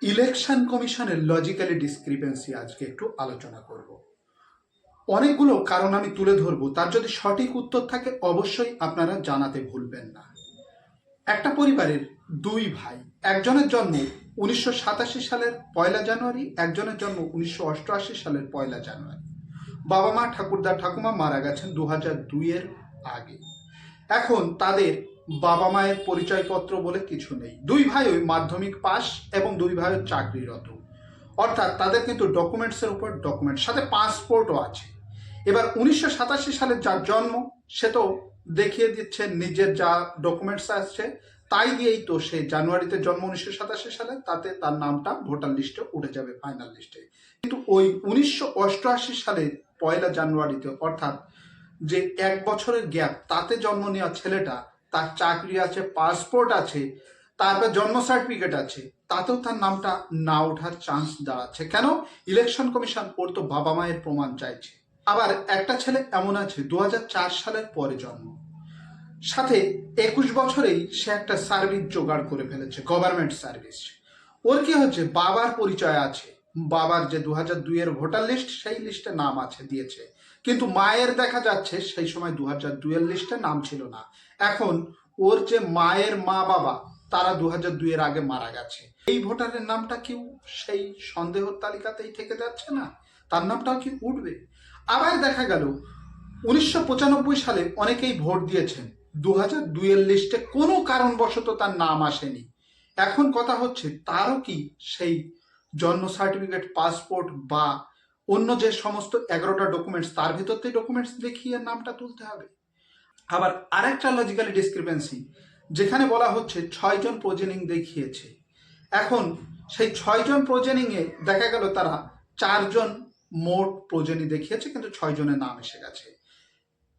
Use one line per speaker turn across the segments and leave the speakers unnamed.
Election কমিশনের logically discrepancy আজকে একটু আলোচনা করব। অনেকগুলো কারণ আমি তুলে ধরবো, তার যদি সঠিক উত্তর থাকে অবশ্যই আপনারা জানাতে ভুলবেন না। একটা পরিবারের দুই ভাই, একজনের জন্ম 1987 সালের 1 জানুয়ারি, একজনের জন্ম 1988 সালের 1 জানুয়ারি। বাবা মা ঠাকুরদা ঠাকুমা মারা গেছেন 2002-এর আগে। এখন তাদের বাবা মায়ের পরিচয়পত্র বলে কিছু নেই। দুই ভাই ওই মাধ্যমিক পাস এবং দুই ভাই চাকরিরত, অর্থাৎ তাদের কিন্তু ডকুমেন্টসের উপর ডকুমেন্ট, সাথে পাসপোর্টও আছে। এবার 1987 সালে যার জন্ম সে তো দেখিয়ে দিচ্ছে নিজের যা ডকুমেন্টস আসছে তাই দিয়েই তো সে জানুয়ারিতে জন্ম 1987 সালে, তাতে তার নামটা ভোটার লিস্টে উঠে যাবে, ফাইনাল লিস্টে। কিন্তু ওই 1988 সালের 1 জানুয়ারিতে, অর্থাৎ যে 1 বছরের গ্যাপ, তাতে জন্ম নেওয়া ছেলেটা, তার চাকরি আছে, পাসপোর্ট আছে, তারপর জন্ম সার্টিফিকেট আছে, তাতেও তার নামটা না ওঠার চান্স দাঁড়াচ্ছে। কেন? ইলেকশন কমিশন ওর তো বাবা মায়ের প্রমাণ চাইছে। আবার একটা ছেলে এমন আছে 2004 সালের পরে জন্ম, সাথে 21 বছরেই সে একটা সার্ভিস জোগাড় করে ফেলেছে, গভর্নমেন্ট সার্ভিস। ওর কি হচ্ছে, বাবার পরিচয় আছে, বাবার যে 2002-এর ভোটার লিস্ট সেই লিস্টে নাম আছে, দিয়েছে। কিন্তু মায়ের দেখা যাচ্ছে সেই সময় 2002-এর লিস্টে নাম ছিল না। এখন ওর যে মায়ের মা বাবা, তারা 2002-এর আগে মারা গেছে। এই ভোটারের নামটা কি সেই সন্দেহর তালিকাতেই থেকে যাচ্ছে না? তার নামটাও কি উঠবে? আবার দেখা গেল 1995 সালে অনেকেই ভোট দিয়েছেন, 2002-এর লিস্টে কোনো কারণবশত তার নাম আসেনি। এখন কথা হচ্ছে তারও কি সেই জন্ম সার্টিফিকেট, পাসপোর্ট বা অন্য যে সমস্ত 11টা ডকুমেন্টস, তার ভিতর থেকে ডকুমেন্টস দেখিয়ে নামটা তুলতে হবে? আবার আরেকটা লজিক্যালি ডিসক্রিপেন্সি, যেখানে বলা হচ্ছে 6 জন প্রজেনিং দেখিয়েছে। এখন সেই 6 জন প্রজেনিংয়ে দেখা গেল তারা 4 জন মোট প্রজেনি দেখিয়েছে, কিন্তু 6 জনের নাম এসে গেছে।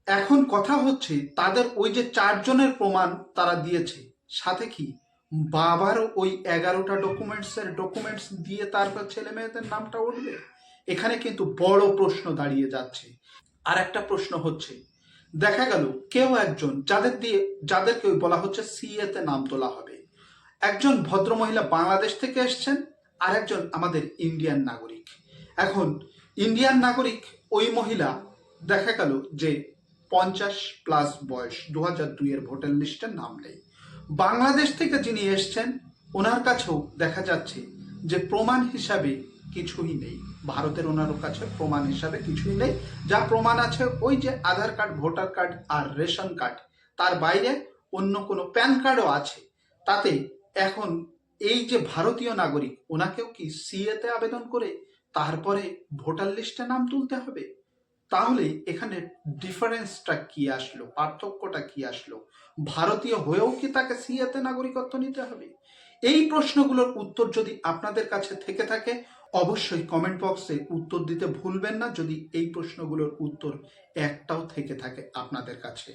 এখন কথা হচ্ছে তাদের ওই যে 4 জনের প্রমাণ তারা দিয়েছে, সাথে কি বাবারও ওই 11টা ডকুমেন্টস দিয়ে তারপর ছেলে মেয়েদের নামটা উঠবে? এখানে কিন্তু বড় প্রশ্ন দাঁড়িয়ে যাচ্ছে। আর একটা প্রশ্ন হচ্ছে, দেখা গেল কেউ একজন যাদেরকে বলা হচ্ছে সিএ তে নাম তোলা হবে, একজন ভদ্রমহিলা বাংলাদেশ থেকে এসছেন, আর একজন আমাদের ইন্ডিয়ান নাগরিক। এখন ইন্ডিয়ান নাগরিক ওই মহিলা দেখা গেল যে 50+ বয়স, 2002-এর ভোটার লিস্টে নাম নেই। বাংলাদেশ থেকে যিনি এসছেন ওনার কাছেও দেখা যাচ্ছে যে প্রমাণ হিসাবে কিছুই নেই, ভারতের ওনার কাছে প্রমাণ হিসাবে কিছুই নেই। যা প্রমাণ আছে ওই যে আধার কার্ড, ভোটার কার্ড আর রেশন কার্ড, তার বাইরে অন্য কোনো প্যান কার্ডও আছে। তাতে এখন এই যে ভারতীয় নাগরিক, ওনাকেও কি সিএ তে আবেদন করে তারপরে ভোটার লিস্টে নাম তুলতে হবে? তাহলে এখানে ডিফারেন্সটা কি আসলো, পার্থক্যটা কি আসলো? ভারতীয় হয়েও কি তাকে সিএ তে নাগরিকত্ব নিতে হবে? এই প্রশ্নগুলোর উত্তর যদি আপনাদের কাছে থেকে থাকে অবশ্যই কমেন্ট বক্সে উত্তর দিতে ভুলবেন না, যদি এই প্রশ্নগুলোর উত্তর একটাও থেকে থাকে আপনাদের কাছে।